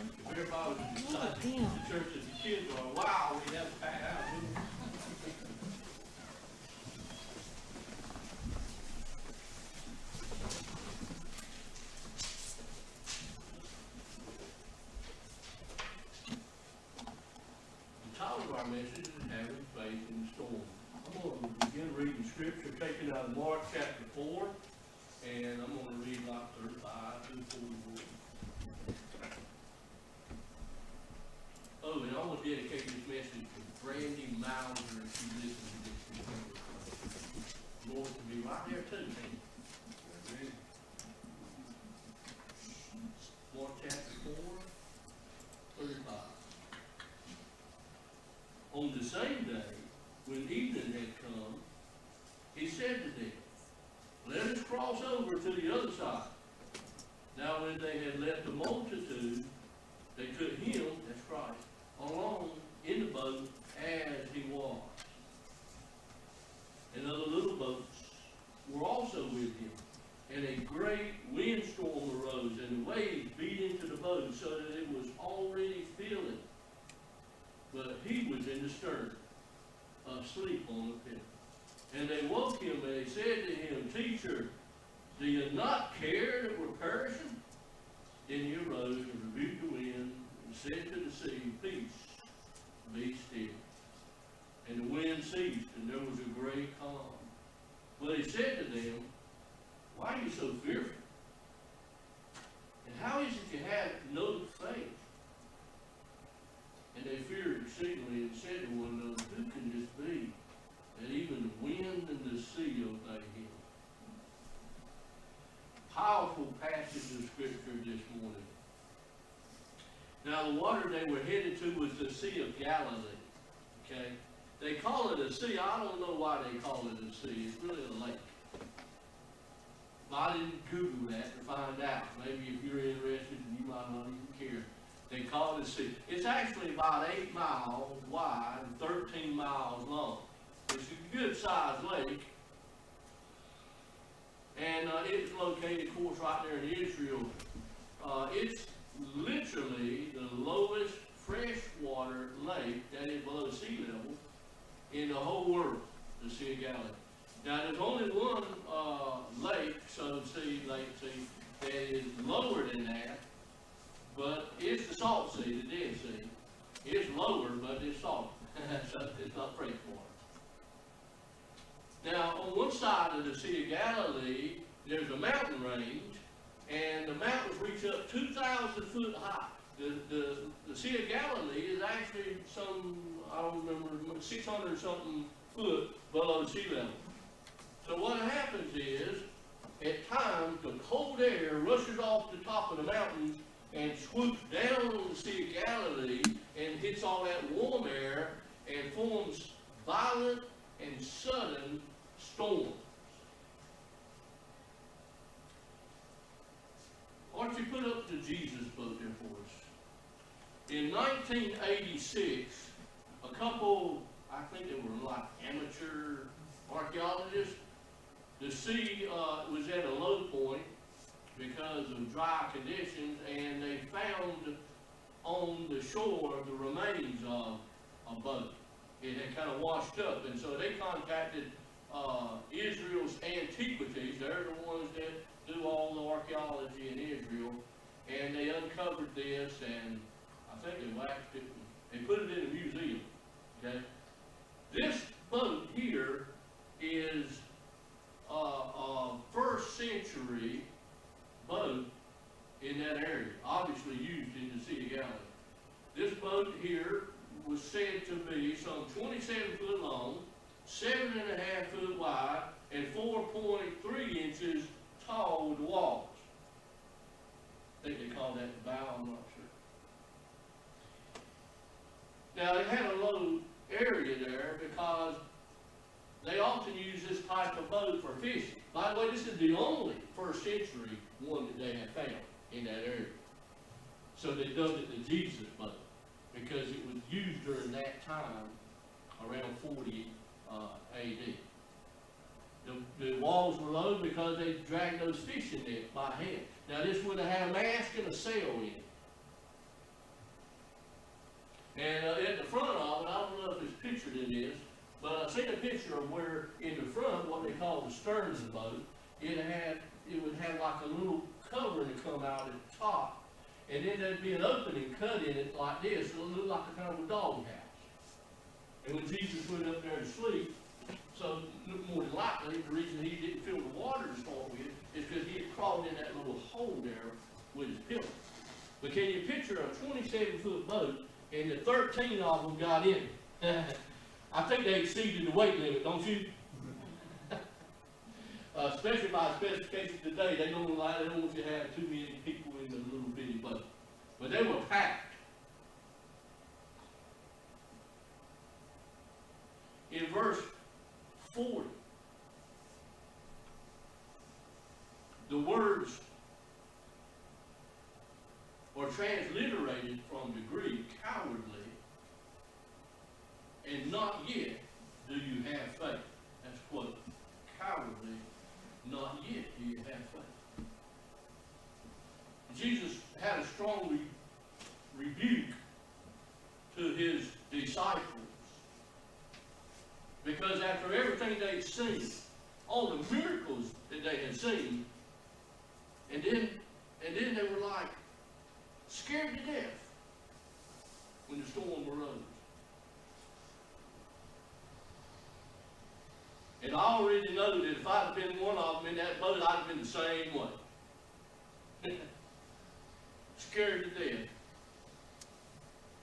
If everybody was inside the church as the kids are, wow, we'd have a packed house. The title of our message is Having Faith in the Storm. I'm going to begin reading scripture taken out of Mark chapter 4, and I'm going to read like 35 to 44. Oh, and I want to dedicate this message to Brandy Mauser if you listen to this. Lord to be right there too, man. Mark chapter 4, 35. On the same day, when evening had come, he said to them, "Let us cross over to the other side." Now when they had left the multitude, they took him, that's Christ, along in the boat as he was. And other little boats were also with him. And a great windstorm arose, and the waves beat into the boat, so that it was already filling. But he was in the stern, asleep on the pillow. And they woke him, and they said to him, "Teacher, do you not care that we're perishing?" Then he arose and rebuked the wind, and said to the sea, "Peace, be still." And the wind ceased, and there was a great calm. But he said to them, "Why are you so fearful? And how is it you have no faith?" And they feared exceedingly, and said to one another, "Who can this be, that even the wind and the sea obey him?" Powerful passage of scripture this morning. Now the water they were headed to was the Sea of Galilee. Okay? They call it a sea. I don't know why they call it a sea. It's really a lake. I didn't Google that to find out. Maybe if you're interested, you might not even care. They call it a sea. It's actually about 8 miles wide and 13 miles long. It's a good-sized lake. And it's located, of course, right there in Israel. It's literally the lowest freshwater lake that is below sea level in the whole world, the Sea of Galilee. Now, there's only one lake, Lake Sea, that is lower than that, but it's the Salt Sea, the Dead Sea. It's lower, but it's salt. So it's not fresh water. Now, on one side of the Sea of Galilee, there's a mountain range, and the mountains reach up 2,000 foot high. The Sea of Galilee is actually I don't remember, 600 something foot below sea level. So what happens is, at times, the cold air rushes off the top of the mountains and swoops down on the Sea of Galilee and hits all that warm air and forms violent and sudden storms. Why don't you put up the Jesus boat there for us? In 1986, a couple, I think they were like amateur archaeologists, the sea was at a low point because of dry conditions, and they found on the shore the remains of a boat. It had kind of washed up, and so they contacted Israel's Antiquities. They're the ones that do all the archaeology in Israel, and they uncovered this, and I think they waxed it, and they put it in a museum. Okay, this boat here is a first century boat in that area, obviously used in the Sea of Galilee. This boat here was said to be some 27 foot long, 7.5 foot wide, and 4.3 inches tall with walls. I think they call that the bow, I'm not sure. Now, they had a low area there because they often use this type of boat for fishing. By the way, this is the only first century one that they have found in that area. So they dubbed it the Jesus boat because it was used during that time, around 40 AD. The walls were low because they dragged those fishing nets by hand. Now this would have had a mast and a sail in it. And at the front of it, I don't know if it's pictured in this, but I seen a picture of where in the front, what they call the stern of the boat, it would have like a little covering to come out at the top. And then there'd be an opening cut in it like this, so it looked like a kind of a dog house. And when Jesus went up there to sleep, so more than likely, the reason he didn't feel the water to start with is because he had crawled in that little hole there with his pillow. But can you picture a 27-foot boat and the 13 of them got in it? I think they exceeded the weight limit, don't you? Especially by specifications today, they don't want you to have too many people in the little bitty boat. But they were packed. In verse 40, the words are transliterated from the Greek, cowardly, and not yet do you have faith. That's quote. Cowardly, not yet do you have faith. Jesus had a strong rebuke to his disciples because after everything they'd seen, all the miracles that they had seen, and then they were like scared to death when the storm arose. And I already know that if I'd been one of them in that boat, I'd have been the same way. Scared to death.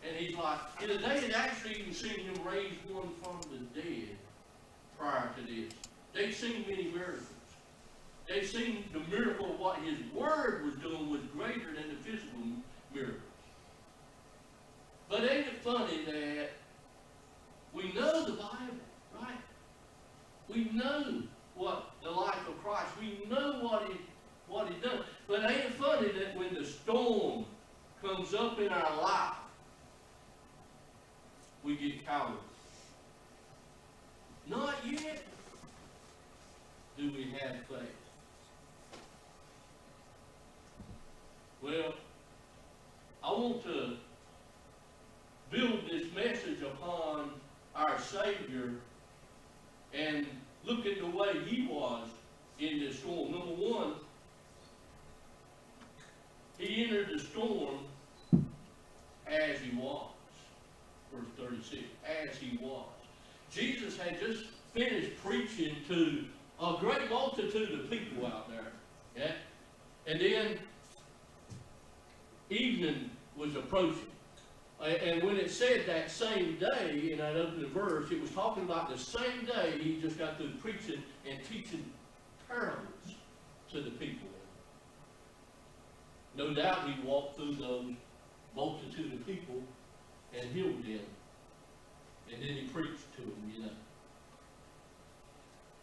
And he's like, and they had actually even seen him raise one from the dead prior to this. They'd seen many miracles. They'd seen the miracle of what his word was doing was greater than the physical miracles. But ain't it funny that we know the Bible, right? We know what the life of Christ, we know what he done. But ain't it funny that when the storm comes up in our life, we get cowardly. Not yet do we have faith. Well, I want to build this message upon our Savior and look at the way he was in this storm. Number one, he entered the storm as he was. Verse 36, as he was. Jesus had just finished preaching to a great multitude of people out there. Yeah? And then evening was approaching. And when it said that same day in that opening verse, it was talking about the same day he just got through preaching and teaching parables to the people. No doubt he walked through those multitude of people and healed them. And then he preached to them, you know.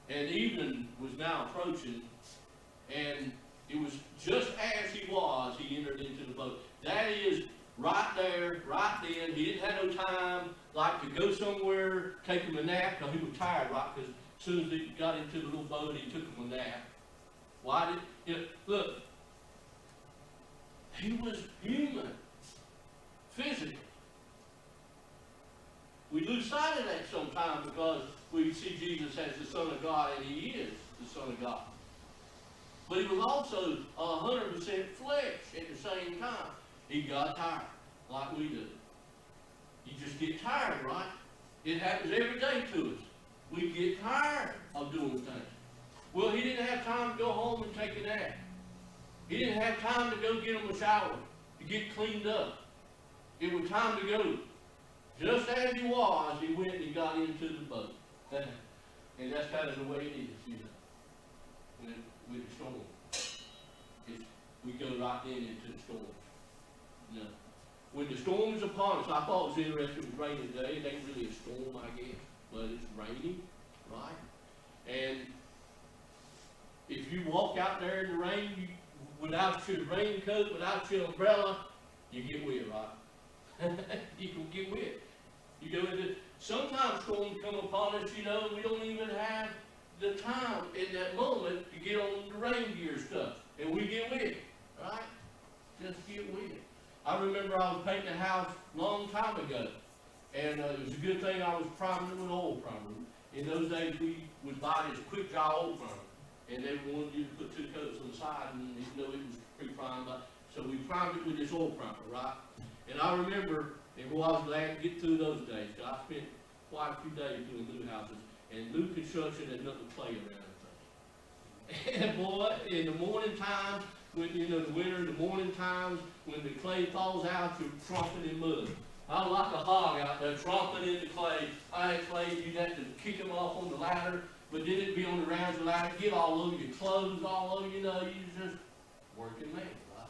And evening was now approaching, and it was just as he was, he entered into the boat. That is, right there, right then, he didn't have no time, like, to go somewhere, take him a nap, because he was tired, right? Because as soon as he got into the little boat, he took him a nap. Why did, you know, look, he was human, physically. We lose sight of that sometimes because we see Jesus as the Son of God, and he is the Son of God. But he was also 100% flesh at the same time. He got tired, like we do. You just get tired, right? It happens every day to us. We get tired of doing things. Well, he didn't have time to go home and take a nap. He didn't have time to go get him a shower, to get cleaned up. It was time to go. Just as he was, he went and he got into the boat. And that's kind of the way it is, you know, with the storm. We go right then into the storm. You know, when the storm is upon us, I thought it was interesting, it was raining today. It ain't really a storm, I guess, but it's raining, right? And if you walk out there in the rain, without your raincoat, without your umbrella, you get wet, right? You can get wet. You go into, sometimes storms come upon us, you know, and we don't even have the time in that moment to get on the rain gear stuff. And we get wet, right? Just get wet. I remember I was painting a house a long time ago, and it was a good thing I was priming it with oil primer. In those days, we would buy this quick dry oil primer, and they wanted you to put 2 coats on the side, and you know it was pre-primed, so we primed it with this oil primer, right? And I remember, and boy, I was glad to get through those days, because I spent quite a few days doing new houses, and new construction had nothing to play around with. And boy, in the morning times, when, you know, the winter, the morning times, when the clay falls out, you're tromping in mud. I was like a hog out there, tromping in the clay. I had clay, you'd have to kick them off on the ladder, but then it'd be on the rounds of the ladder, get all over your clothes, all over, you know, you just working man, right?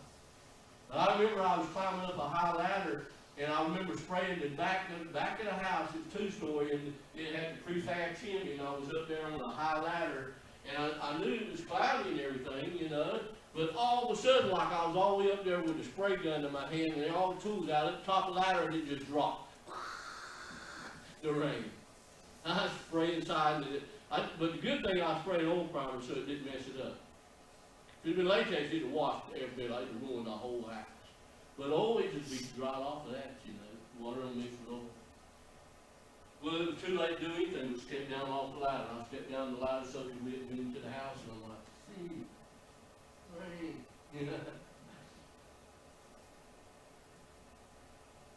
But I remember I was climbing up a high ladder, and I remember spraying the back of the house. It's 2-story, and it had the prefab chimney, and I was up there on a high ladder, and I knew it was cloudy and everything, you know, but all of a sudden, like I was all the way up there with a spray gun in my hand, and all the tools out at the top of the ladder, and it just dropped. The rain. I sprayed inside, but the good thing, I sprayed oil primer so it didn't mess it up. If it had been latex, it'd have washed every bit, it would ruin the whole house. But oil, it just be dried off of that, you know, water on mixed with oil. Well, it was too late to do anything but step down off the ladder. I stepped down the ladder so we went into the house, and I'm like, rain, you know.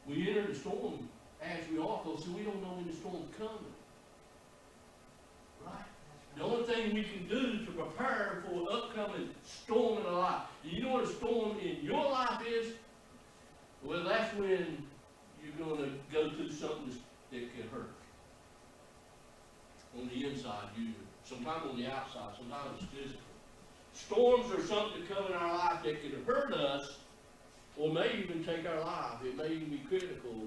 We entered the storm as we are, so we don't know when the storm's coming. Right? The only thing we can do to prepare for an upcoming storm in our life. You know what a storm in your life is? Well, that's when you're going to go through something that can hurt. On the inside, usually. Sometimes on the outside, sometimes it's physical. Storms are something that come in our life that can hurt us, or may even take our life. It may even be critical.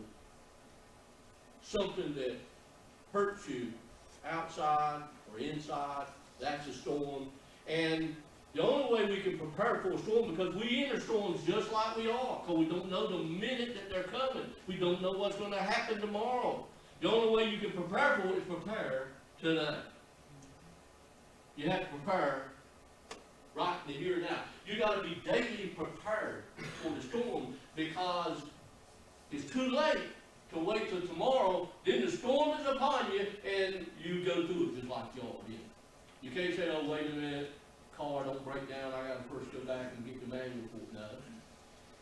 Something that hurts you outside or inside, that's a storm. And the only way we can prepare for a storm, because we enter storms just like we are, because we don't know the minute that they're coming. We don't know what's going to happen tomorrow. The only way you can prepare for it is prepare today. You have to prepare right in the here and now. You got to be daily prepared for the storm, because it's too late to wait till tomorrow. Then the storm is upon you, and you go through it just like you all did. You can't say, "Oh, wait a minute, car don't break down. I got to first go back and get the manual for it." No,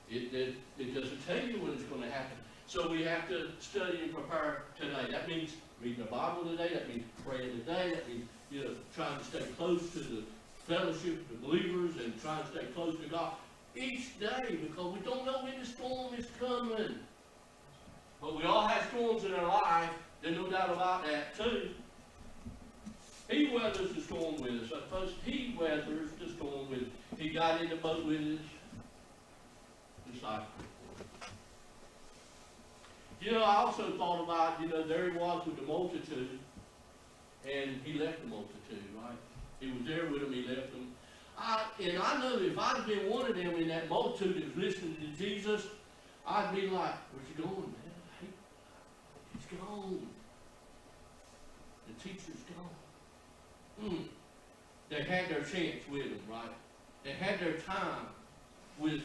it doesn't tell you when it's going to happen. So we have to study and prepare today. That means reading the Bible today. That means praying today. That means, you know, trying to stay close to the fellowship of the believers and trying to stay close to God each day, because we don't know when the storm is coming. But we all have storms in our life. There's no doubt about that too. He weathers the storm with us. First, he weathers the storm with us. He got in the boat with his disciples. You know, I also thought about, you know, there he was with the multitude, and he left the multitude, right? He was there with them, he left them. And I know if I'd have been one of them in that multitude that was listening to Jesus, I'd be like, "Where's he going, man? He's gone. The teacher's gone." They had their chance with him, right? They had their time with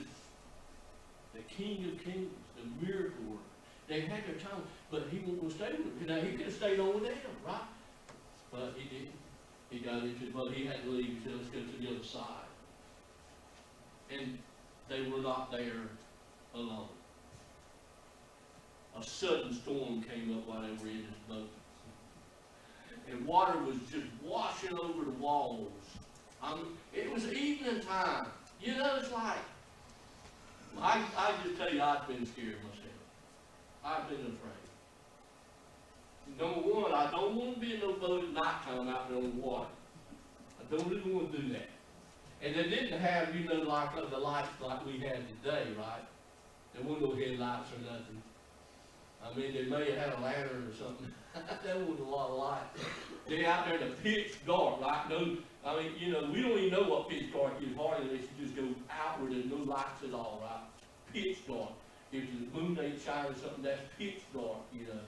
the King of Kings, the miracle worker. They had their time, but he wasn't going to stay with them. You know, he could have stayed on with them, right? But he didn't. He got into it, but he had to leave. He said, "Let's go to the other side." And they were not there alone. A sudden storm came up while they were in his boat. And water was just washing over the walls. It was evening time. You know, it's like, I just tell you, I've been scared myself. I've been afraid. Number one, I don't want to be in no boat at nighttime out there on the water. I don't really want to do that. And they didn't have, you know, like the lights like we have today, right? There weren't no headlights or nothing. I mean, they may have had a lantern or something. That wasn't a lot of light. They're out there in the pitch dark, right? No, I mean, you know, we don't even know what pitch dark is hardly unless you just go outward and no lights at all, right? Pitch dark. If the moon ain't shining or something, that's pitch dark, you know.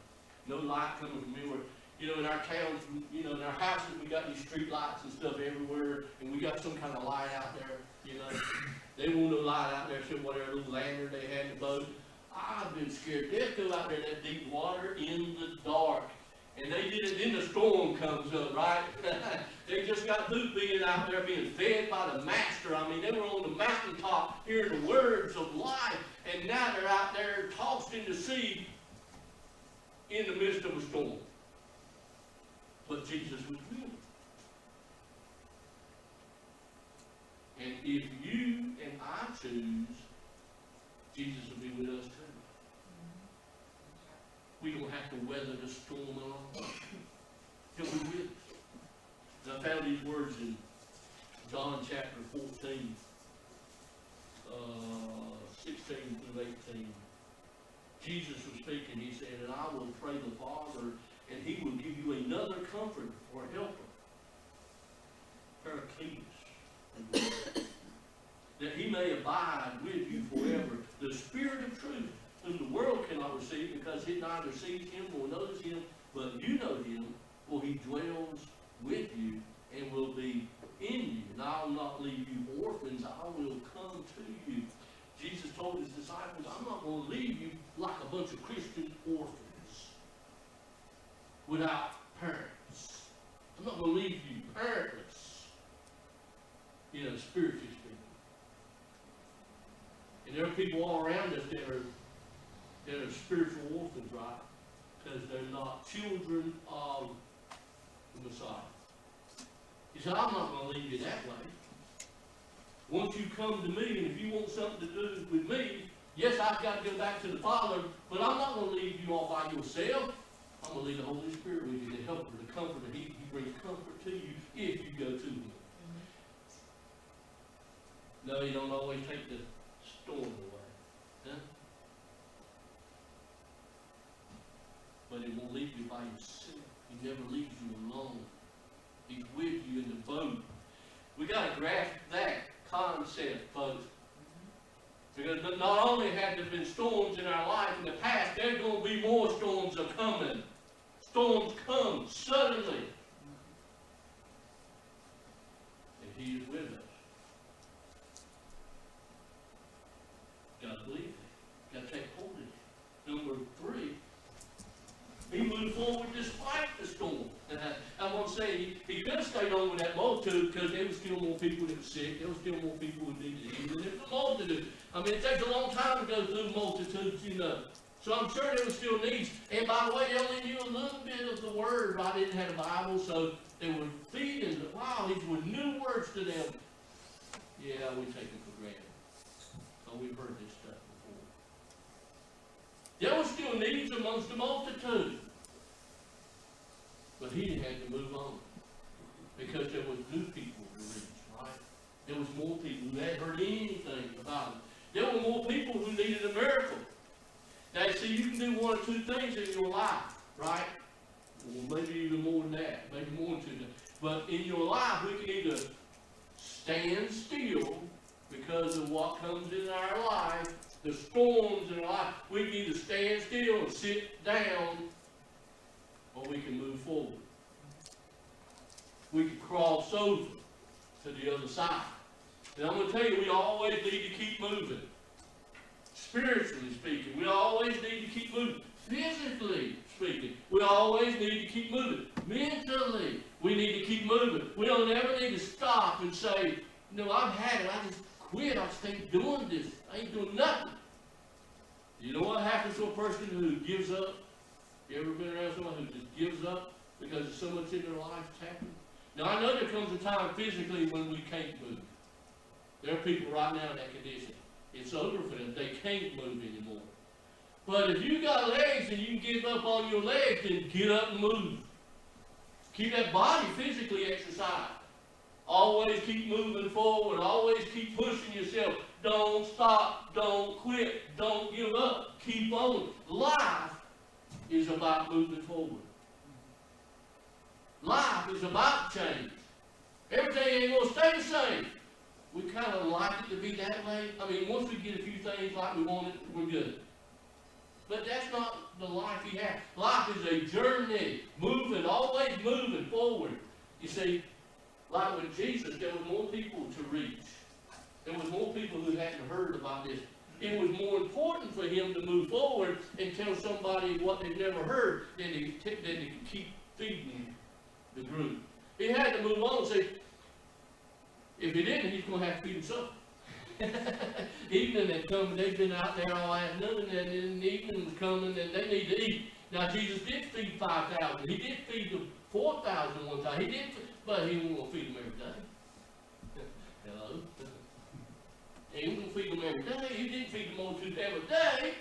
No light coming from anywhere. You know, in our towns, you know, in our houses, we got these street lights and stuff everywhere, and we got some kind of light out there, you know. They want no light out there, except whatever little lantern they had in the boat. I've been scared. They'd go out there in that deep water in the dark. And they did it, then the storm comes up, right? They just got through being out there being fed by the master. I mean, they were on the mountaintop hearing the words of life. And now they're out there tossed in the sea in the midst of a storm. But Jesus was with them. And if you and I choose, Jesus will be with us too. We don't have to weather the storm alone. He'll be with us. And I found these words in John chapter 14, 16 through 18. Jesus was speaking. He said, and I will pray the Father, and he will give you another comforter or helper, Paracletus, that he may abide with you forever. The Spirit of truth, whom the world cannot receive, because it neither sees him nor knows him, but you know him, for he dwells with you and will be in you. And I will not leave you orphans, I will come to you. Jesus told his disciples, I'm not going to leave you like a bunch of Christian orphans without parents. I'm not going to leave you parentless, spiritually speaking. And there are people all around us that are spiritual orphans, right? Because they're not children of the Messiah. He said, I'm not going to leave you that way. Once you come to me, and if you want something to do with me, yes, I've got to go back to the Father, but I'm not going to leave you all by yourself. I'm going to leave the Holy Spirit with you, the helper, the comforter. He brings comfort to you if you go to him. No, you don't always take the storm away. Huh? But it won't leave you by yourself. He never leaves you alone. He's with you in the boat. We got to grasp that concept, folks. Because not only have there been storms in our life in the past, there's going to be more storms are coming. Storms come suddenly. And he is with us. Got to believe it. Got to take hold of it. Number 3, he moved forward despite the storm. I want to say he could have stayed on with that multitude because there was still more people that were sick. There was still more people who needed healing. There was a multitude. I mean, it takes a long time to go through multitudes, So I'm sure there was still needs. And by the way, they only knew a little bit of the word. Right? They didn't have a Bible, so they were feeding. Wow, these were new words to them. Yeah, we take it for granted. Oh, we've heard this stuff before. There were still needs amongst the multitude. But he had to move on because there was new people to reach, right? There was more people who hadn't heard anything about him. There were more people who needed a miracle. Now, see, you can do 1 or 2 things in your life, right? Well, maybe even more than that, maybe more than 2 things. But in your life, we can either stand still because of what comes in our life, the storms in our life. We can either stand still and sit down, or we can move forward. We can cross over to the other side. And I'm going to tell you, we always need to keep moving. Spiritually speaking, we always need to keep moving. Physically speaking, we always need to keep moving. Mentally, we need to keep moving. We don't ever need to stop and say, I've had it. I just quit. I just ain't doing this. I ain't doing nothing. You know what happens to a person who gives up? You ever been around someone who just gives up because there's so much in their life that's happened? Now, I know there comes a time physically when we can't move. There are people right now in that condition. It's over for them. They can't move anymore. But if you got legs and you can give up on your legs, then get up and move. Keep that body physically exercised. Always keep moving forward. Always keep pushing yourself. Don't stop. Don't quit. Don't give up. Keep on. Life is about moving forward. Life is about change. Everything ain't going to stay the same. We kind of like it to be that way. I mean, once we get a few things like we want it, we're good. But that's not the life you have. Life is a journey, moving, always moving forward. You see, like with Jesus, there were more people to reach. There was more people who hadn't heard about this. It was more important for him to move forward and tell somebody what they'd never heard than to keep feeding the group. He had to move on and say, if he didn't, he's going to have to feed himself. Evening had come, they'd been out there all afternoon, and then the evening was coming, and they need to eat. Now, Jesus did feed 5,000. He did feed the 4,000 one time. He did, but he wasn't going to feed them every day. Hello? He wasn't going to feed them every day. He didn't feed the multitude every day.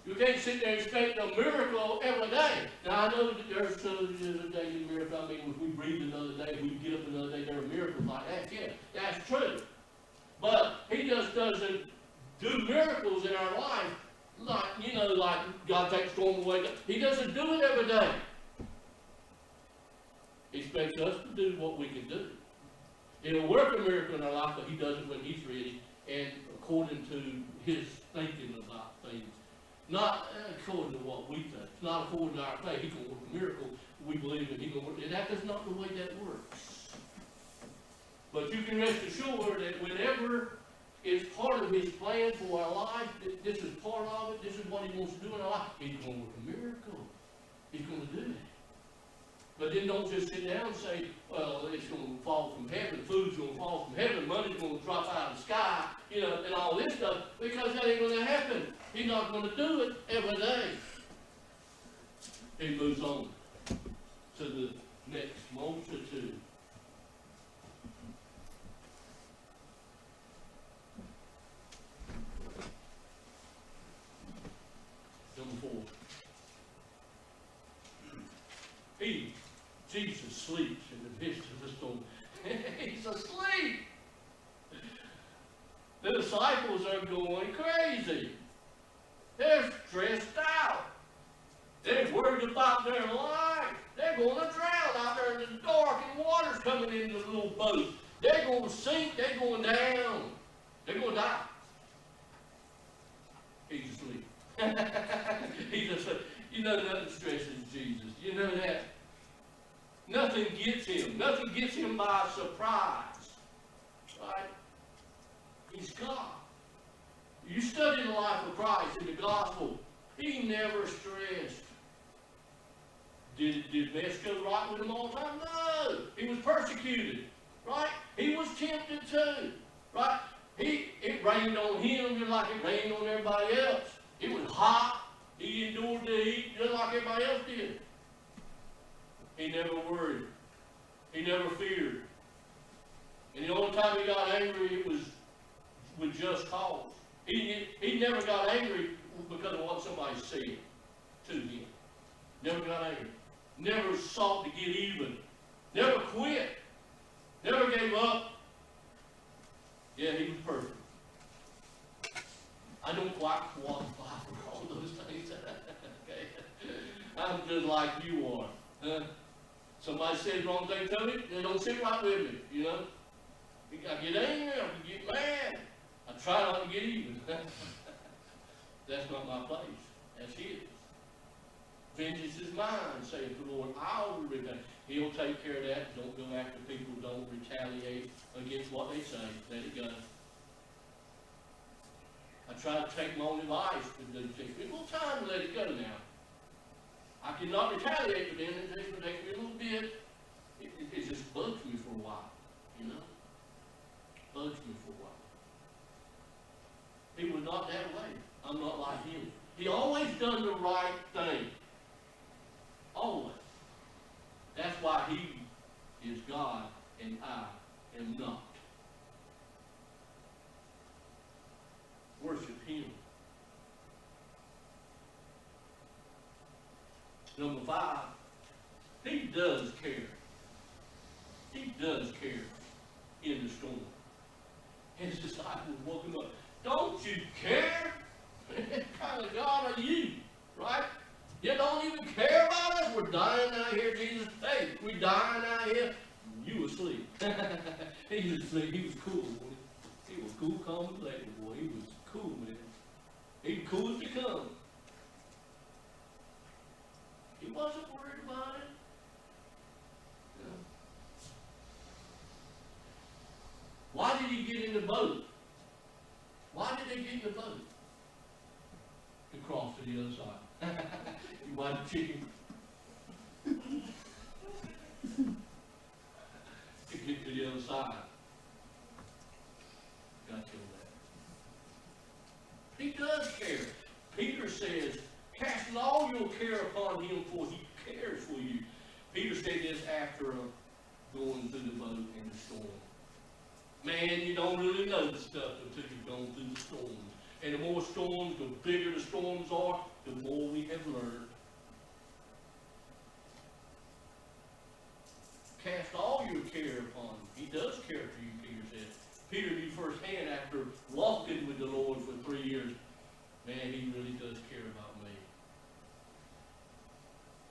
You can't sit there and expect a miracle every day. Now, I know that there's a daily miracle. I mean, if we breathe another day, if we get up another day, there are miracles like that. Yeah, that's true. But he just doesn't do miracles in our life like, like God takes storm away. He doesn't do it every day. He expects us to do what we can do. He'll work a miracle in our life, but he does it when he's ready and according to his thinking about things. Not according to what we think. Not according to our faith. He's going to work a miracle. We believe that he's going to work. And that is not the way that works. But you can rest assured that whenever it's part of his plan for our life, this is part of it, this is what he wants to do in our life, he's going to work a miracle. He's going to do that. But then don't just sit down and say, well, it's going to fall from heaven, food's going to fall from heaven, money's going to drop out of the sky, and all this stuff, because that ain't going to happen. He's not going to do it every day. He moves on to the next multitude. Number 4. Jesus sleeps in the midst of the storm. He's asleep. The disciples are going crazy. They're stressed out. They're worried about their life. They're going to drown out there in the dark and water's coming in the little boat. They're going to sink. They're going down. They're going to die. He's asleep. He's asleep. Nothing stresses Jesus. You know that. Nothing gets him. Nothing gets him by surprise. Right? He's God. You study the life of Christ in the gospel. He never stressed. Did mess go right with him all the time? No. He was persecuted. Right? He was tempted too. Right? It rained on him just like it rained on everybody else. It was hot. He endured the heat just like everybody else did. He never worried. He never feared. And the only time he got angry, it was with just cause. He never got angry because of what somebody said to him. Never got angry. Never sought to get even. Never quit. Never gave up. Yeah, he was perfect. I don't quite qualify for all those things. Okay. I'm just like you are. Somebody says wrong thing to me, they don't sit right with me, I get angry, I get mad. I try not to get even. That's not my place. That's his. Vengeance is mine, saith the Lord. I'll repay. He'll take care of that. Don't go after people. Don't retaliate against what they say. Let it go. I try to take my own advice, but it takes me a little time to let it go now. I cannot retaliate, but then it takes me a little bit. It just bugs me for a while, Bugs me for a while. He was not that way. I'm not like him. He always done the right thing. Always. That's why he is God and I am not. Worship him. Number 5, he does care. He does care in the storm. His disciples woke him up. Don't you care? What kind of God are you? Right? You don't even care about us. We're dying out here, Jesus. Hey, we're dying out here. You asleep. He was asleep. He was cool, boy. He was cool, calm, and collected, boy. He was cool, man. He was cool as they come. He wasn't worried about it. Why did he get in the boat? boat to cross to the other side. You want the chicken to get to the other side. Got you on that. He does care. Peter says, cast all your care upon him, for he cares for you. Peter said this after going through the boat in the storm. Man, you don't really know the stuff until you've gone through the storms. And the more storms, the bigger the storms are, the more we have learned. Cast all your care upon him. He does care for you, Peter said. Peter knew firsthand after walking with the Lord for 3 years, man, he really does care about me.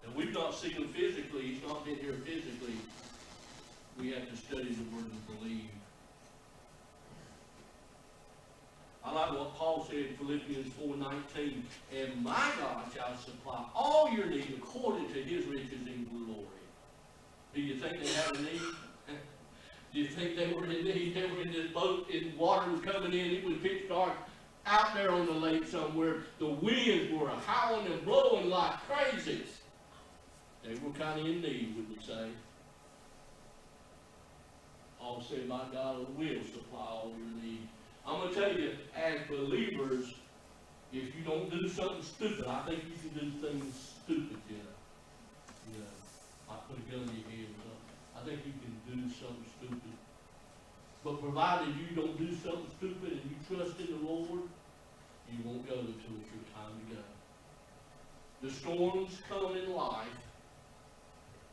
And we've not seen him physically. He's not been here physically. We have to study the Word and believe. I like what Paul said in Philippians 4:19, and my God shall supply all your need according to his riches in glory. Do you think they had a need? Do you think they were in need? They were in this boat and water was coming in. It was pitch dark out there on the lake somewhere. The winds were howling and blowing like crazy. They were kind of in need, would we say? Paul said, my God will supply all your need. I'm going to tell you, as believers, if you don't do something stupid, I think you can do things stupid, like put a gun in your head or something. I think you can do something stupid. But provided you don't do something stupid and you trust in the Lord, you won't go until it's your time to go. The storms come in life,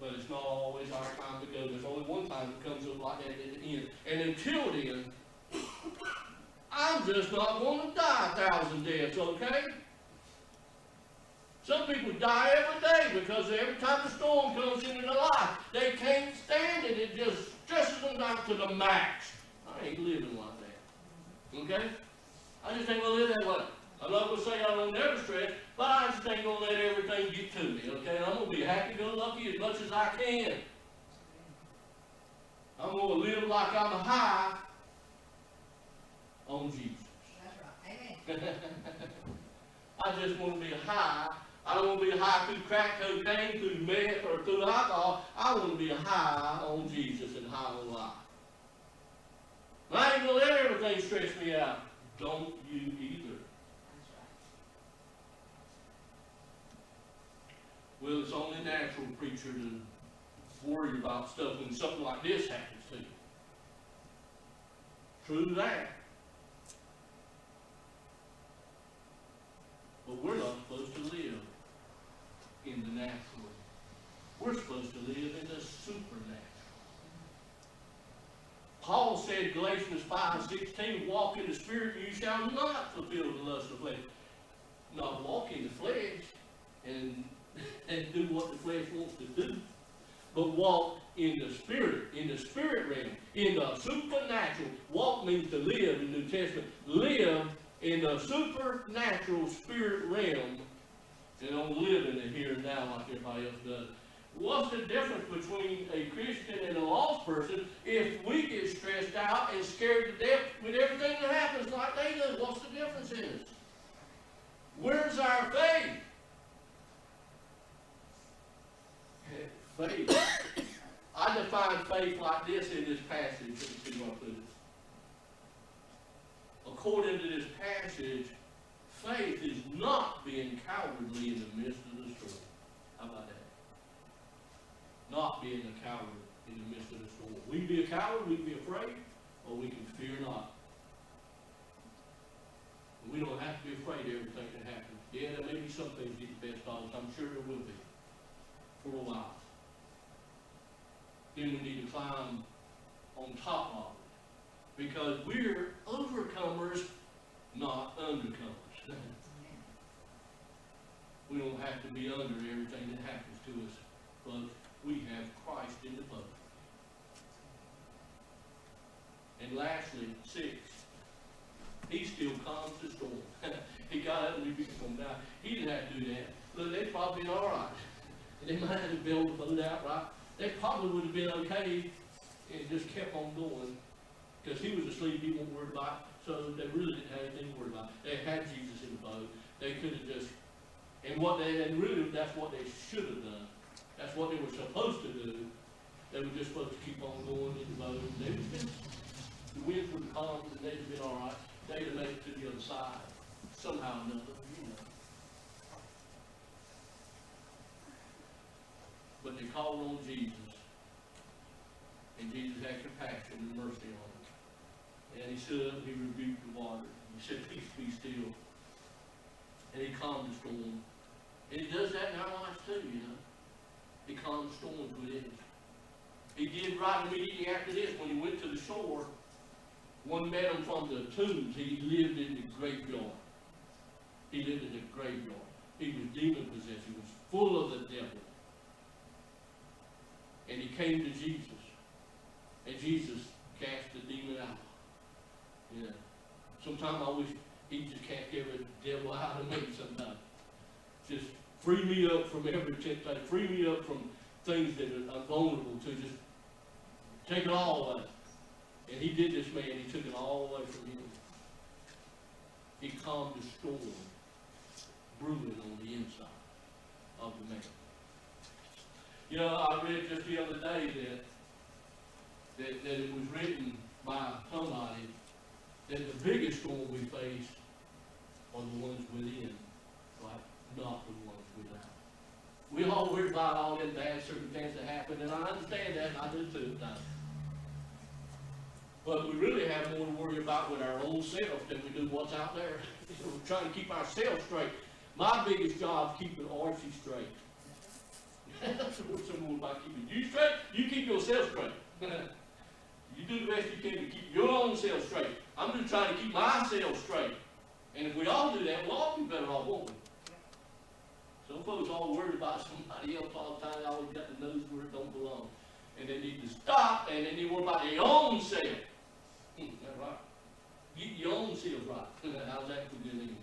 but it's not always our time to go. There's only one time it comes up like that at the end. And until then, I'm just not going to die 1,000 deaths, okay? Some people die every day because every time the storm comes into their life, they can't stand it. It just stresses them down to the max. I ain't living like that, okay? I just ain't going to live that way. I'm not going to say I don't never stress, but I just ain't going to let everything get to me, okay? I'm going to be happy-go-lucky as much as I can. I'm going to live like I'm high on Jesus. That's right. Amen. I just want to be high. I don't want to be high through crack cocaine, through meth, or through alcohol. I want to be high on Jesus and high on life. I ain't going to let everything stress me out. Don't you either. That's right. Well, it's only natural, preacher, to worry about stuff when something like this happens to you. True that. But we're not supposed to live in the natural. We're supposed to live in the supernatural. Paul said, Galatians 5:16, walk in the Spirit, and you shall not fulfill the lust of the flesh. Not walk in the flesh and do what the flesh wants to do, but walk in the Spirit realm, in the supernatural. Walk means to live in the New Testament. Live in the supernatural spirit realm, and don't live in the here and now like everybody else does. What's the difference between a Christian and a lost person if we get stressed out and scared to death with everything that happens like they do? What's the difference in us? Where's our faith? Faith. I define faith like this in this passage. Let me see what I put it. According to this passage, faith is not being cowardly in the midst of the storm. How about that? Not being a coward in the midst of the storm. We can be a coward, we can be afraid, or we can fear not. And we don't have to be afraid of everything that happens. Yeah, there may be some things get the best of us. I'm sure there will be. For a while. Then we need to climb on top of it. Because we're overcomers, not undercomers. We don't have to be under everything that happens to us, but we have Christ in the boat. And lastly, 6, he still calms the storm. He got up and rebuked them down. He didn't have to do that. Look, they'd probably been all right. They might have bailed the boat out, right? They probably would have been okay and just kept on going. Because he was asleep, he wasn't worried about it. So they really didn't have anything to worry about. They had Jesus in the boat. They could have just, and really that's what they should have done. That's what they were supposed to do. They were just supposed to keep on going in the boat. They would have been, the winds would have calmed and they'd have been all right. They'd have made it to the other side somehow or another, you know. But they called on Jesus, and Jesus had compassion and mercy on them. And he stood up and he rebuked the water. He said, "Peace, be still." And he calmed the storm. And he does that in our lives too, you know. He calmed storms within us. He did right immediately after this. When he went to the shore, one met him from the tombs. He lived in the graveyard. He lived in the graveyard. He was demon possessed. He was full of the devil. And he came to Jesus. And Jesus cast the demon out. You know, sometimes I wish he'd just cast every devil out of me sometimes. Just free me up from every temptation. Free me up from things that I'm vulnerable to. Just take it all away. And he did this, man. He took it all away from him. He calmed the storm brewing on the inside of the man. You know, I read just the other day that it was written by somebody that the biggest storm we face are the ones within, right? Not the ones without. We all worry about all them bad circumstances that happen, and I understand that, and I do too at times. But we really have more to worry about with our own self than we do what's out there. We're trying to keep ourselves straight. My biggest job is keeping Archie straight. That's what's so more about keeping you straight. You keep yourself straight. You do the best you can to keep your own self straight. I'm just trying to keep myself straight. And if we all do that, we'll all be better off, won't we? Some folks all worried about somebody else all the time. They always got the nose where it don't belong. And they need to stop, and they need to worry about their own self. That's right. Get your own self right. How's that for good news?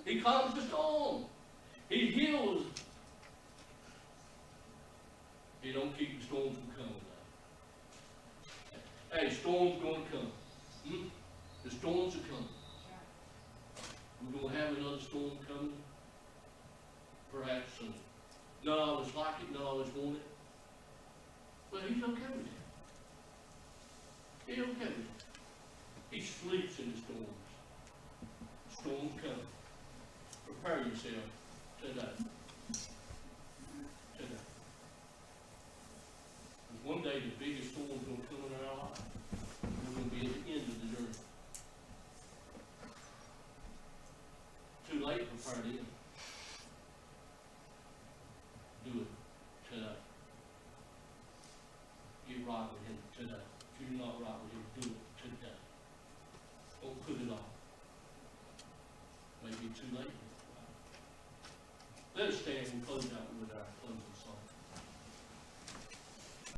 He calms the storm. He heals. He don't keep the storms from coming. Hey, storm's going to come. The storms are coming. We're going to have another storm coming. Perhaps soon. None of us like it, none of us want it. But he's okay with it. He's okay with it. He sleeps in the storms. Storms coming. Prepare yourself today. Today. Because one day the biggest storm's going to come in our life. We're going to be at the end of the journey. Too late to prepare then. Do it today. Get right with him today. If you're not right with him, do it today. Don't put it off. Maybe too late. Let us stand and close out with our closing song.